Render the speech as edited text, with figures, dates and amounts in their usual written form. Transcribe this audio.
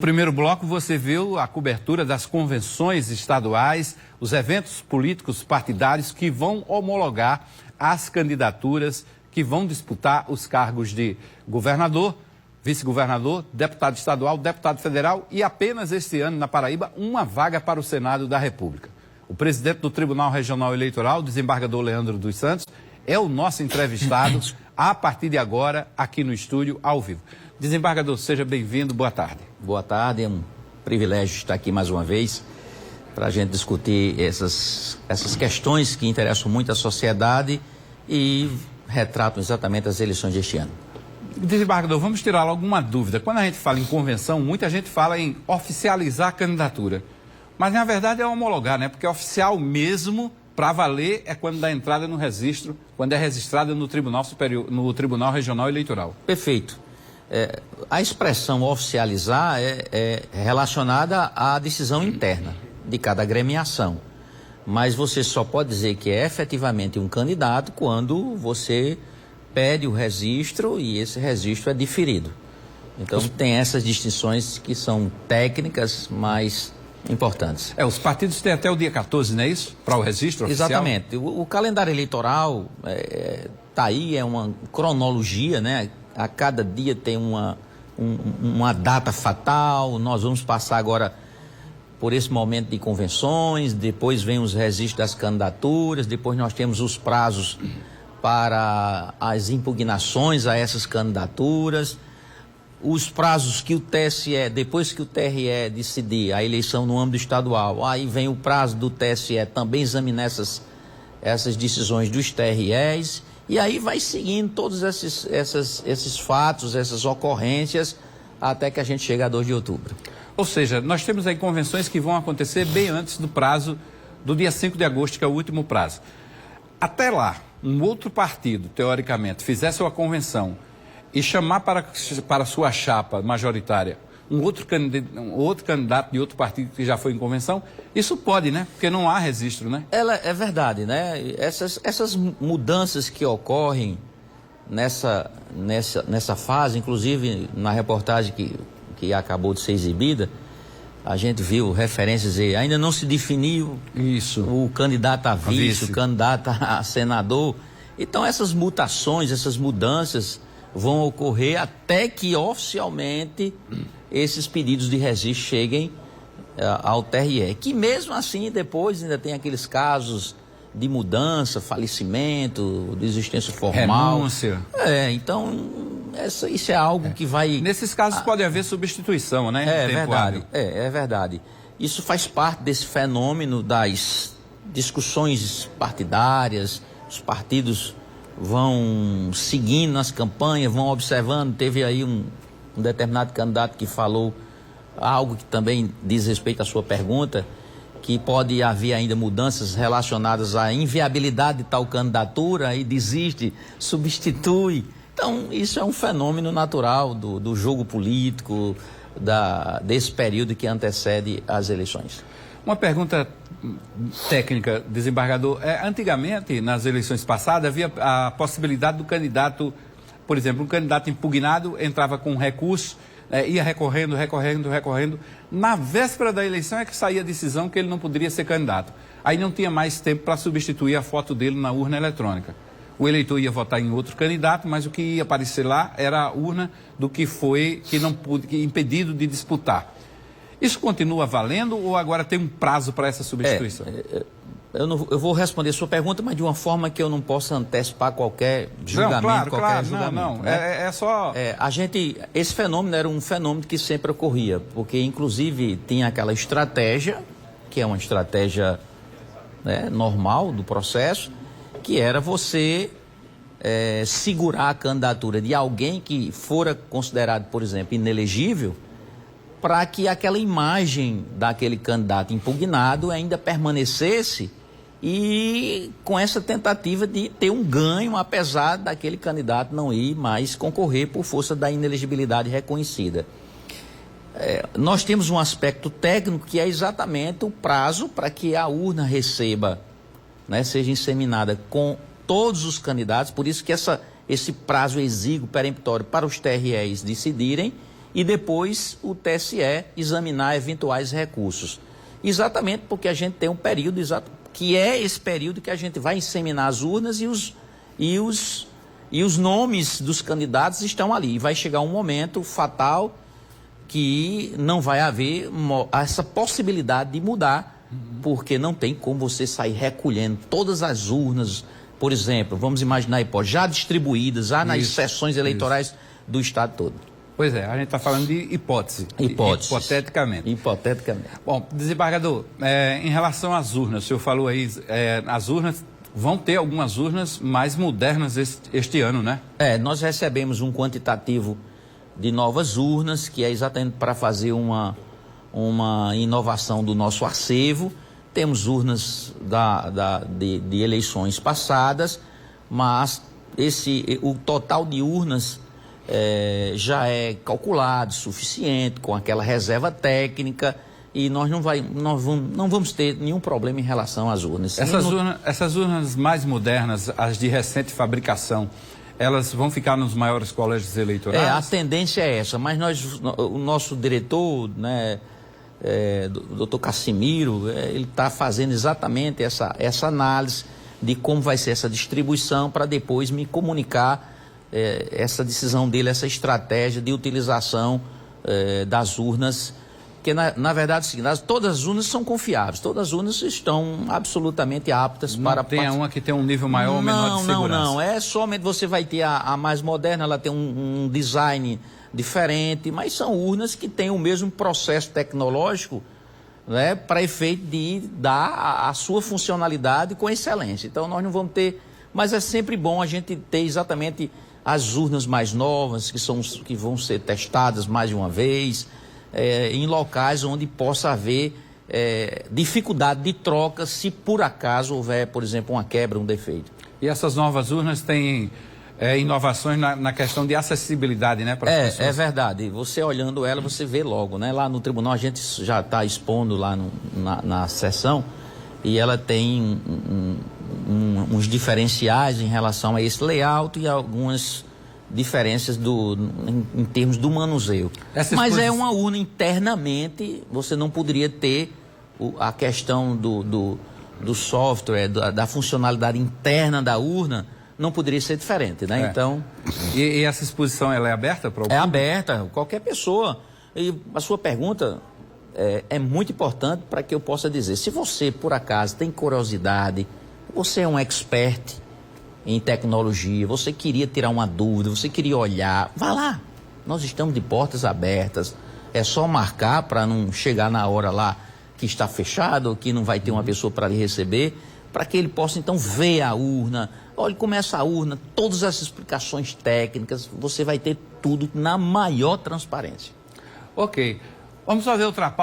No primeiro bloco você viu a cobertura das convenções estaduais, os eventos políticos partidários que vão homologar as candidaturas que vão disputar os cargos de governador, vice-governador, deputado estadual, deputado federal e apenas este ano na Paraíba uma vaga para o Senado da República. O presidente do Tribunal Regional Eleitoral, desembargador Leandro dos Santos, é o nosso entrevistado a partir de agora aqui no estúdio ao vivo. Desembargador, seja bem-vindo, boa tarde. Boa tarde, é um privilégio estar aqui mais uma vez para a gente discutir essas questões que interessam muito a sociedade e retratam exatamente as eleições deste ano. Desembargador, vamos tirar logo uma dúvida. Quando a gente fala em convenção, muita gente fala em oficializar a candidatura. Mas, na verdade, é homologar, né? Porque oficial mesmo, para valer, é quando dá entrada no registro, quando é registrada no Tribunal Superior, no Tribunal Regional Eleitoral. Perfeito. A expressão oficializar é relacionada à decisão interna de cada agremiação. Mas você só pode dizer que é efetivamente um candidato quando você pede o registro e esse registro é diferido. Então tem essas distinções que são técnicas, mas importantes. Os partidos têm até o dia 14, não é isso? Para o registro oficial? Exatamente. O calendário eleitoral está aí, é uma cronologia, né? A cada dia tem uma data fatal. Nós vamos passar agora por esse momento de convenções, depois vem os registros das candidaturas, depois nós temos os prazos para as impugnações a essas candidaturas, os prazos que o TSE, depois que o TRE decidir a eleição no âmbito estadual, aí vem o prazo do TSE também examinar essas decisões dos TREs. E aí vai seguindo todos esses fatos, essas ocorrências, até que a gente chega a 2 de outubro. Ou seja, nós temos aí convenções que vão acontecer bem antes do prazo do dia 5 de agosto, que é o último prazo. Até lá, um outro partido, teoricamente, fizesse uma convenção e chamar para sua chapa majoritária um outro candidato de outro partido que já foi em convenção, isso pode, né? Porque não há registro, né? É verdade, né? Essas mudanças que ocorrem nessa fase, inclusive na reportagem que acabou de ser exibida, a gente viu referências aí, ainda não se definiu o candidato a vice, o candidato a senador. Então essas mutações, essas mudanças vão ocorrer até que oficialmente esses pedidos de registro cheguem ao TRE, que mesmo assim depois ainda tem aqueles casos de mudança, falecimento, desistência formal. Renúncia. Então isso é algo que vai... Nesses casos pode haver substituição, né? É verdade, é verdade. Isso faz parte desse fenômeno das discussões partidárias, os partidos vão seguindo nas campanhas, vão observando. Teve aí um determinado candidato que falou algo que também diz respeito à sua pergunta, que pode haver ainda mudanças relacionadas à inviabilidade de tal candidatura, aí desiste, substitui. Então, isso é um fenômeno natural do jogo político, desse período que antecede as eleições. Uma pergunta técnica, desembargador. Antigamente, nas eleições passadas, havia a possibilidade do candidato, por exemplo, um candidato impugnado entrava com um recurso, ia recorrendo. Na véspera da eleição é que saía a decisão que ele não poderia ser candidato. Aí não tinha mais tempo para substituir a foto dele na urna eletrônica. O eleitor ia votar em outro candidato, mas o que ia aparecer lá era a urna do que foi impedido de disputar. Isso continua valendo ou agora tem um prazo para essa substituição? Eu vou responder a sua pergunta, mas de uma forma que eu não possa antecipar qualquer julgamento. Não. É só... Esse fenômeno era um fenômeno que sempre ocorria, porque inclusive tinha aquela estratégia, que é uma estratégia normal do processo, que era você segurar a candidatura de alguém que fora considerado, por exemplo, inelegível, para que aquela imagem daquele candidato impugnado ainda permanecesse e com essa tentativa de ter um ganho, apesar daquele candidato não ir mais concorrer por força da inelegibilidade reconhecida. Nós temos um aspecto técnico que é exatamente o prazo para que a urna receba, seja inseminada com todos os candidatos, por isso que esse prazo exíguo, peremptório para os TREs decidirem. e depois o TSE examinar eventuais recursos. Exatamente porque a gente tem um período exato, que é esse período que a gente vai inseminar as urnas e os nomes dos candidatos estão ali. E vai chegar um momento fatal que não vai haver essa possibilidade de mudar, porque não tem como você sair recolhendo todas as urnas, por exemplo, vamos imaginar a hipótese, já distribuídas, já nas sessões eleitorais do estado todo. Pois é, a gente está falando de hipótese. Hipoteticamente. Hipoteticamente. Bom, desembargador, em relação às urnas, o senhor falou aí, as urnas, vão ter algumas urnas mais modernas este ano, né? Nós recebemos um quantitativo de novas urnas, que é exatamente para fazer uma inovação do nosso acervo. Temos urnas de eleições passadas, mas o total de urnas já é calculado, suficiente, com aquela reserva técnica, e nós não vamos ter nenhum problema em relação às urnas. Essas urnas mais modernas, as de recente fabricação, elas vão ficar nos maiores colégios eleitorais? A tendência é essa, mas o nosso diretor, né, doutor Cassimiro, ele está fazendo exatamente essa análise de como vai ser essa distribuição, para depois me comunicar essa decisão dele, essa estratégia de utilização das urnas, porque na verdade é o seguinte, todas as urnas são confiáveis, todas as urnas estão absolutamente aptas para... Não tem uma que tem um nível maior ou menor de segurança? Não, somente você vai ter a mais moderna, ela tem um design diferente, mas são urnas que têm o mesmo processo tecnológico, né, para efeito de dar a sua funcionalidade com excelência. Então nós não vamos ter, mas é sempre bom a gente ter exatamente as urnas mais novas, que vão ser testadas mais de uma vez, em locais onde possa haver dificuldade de troca, se por acaso houver, por exemplo, uma quebra, um defeito. E essas novas urnas têm inovações na questão de acessibilidade, né, para as pessoas? É verdade. Você olhando ela, você vê logo, né? Lá no tribunal a gente já está expondo lá na sessão, e ela tem uns diferenciais em relação a esse layout e algumas diferenças em termos do manuseio. Mas é uma urna internamente, você não poderia ter a questão do software, da funcionalidade interna da urna, não poderia ser diferente, né? Então... E essa exposição, ela é aberta para o público? É aberta, qualquer pessoa. E a sua pergunta é muito importante para que eu possa dizer, se você, por acaso, tem curiosidade, você é um expert em tecnologia, você queria tirar uma dúvida, você queria olhar, vá lá. Nós estamos de portas abertas, é só marcar para não chegar na hora lá que está fechado, ou que não vai ter uma pessoa para lhe receber, para que ele possa então ver a urna. Olha como é essa urna, todas as explicações técnicas, você vai ter tudo na maior transparência. Ok, vamos fazer outra pausa.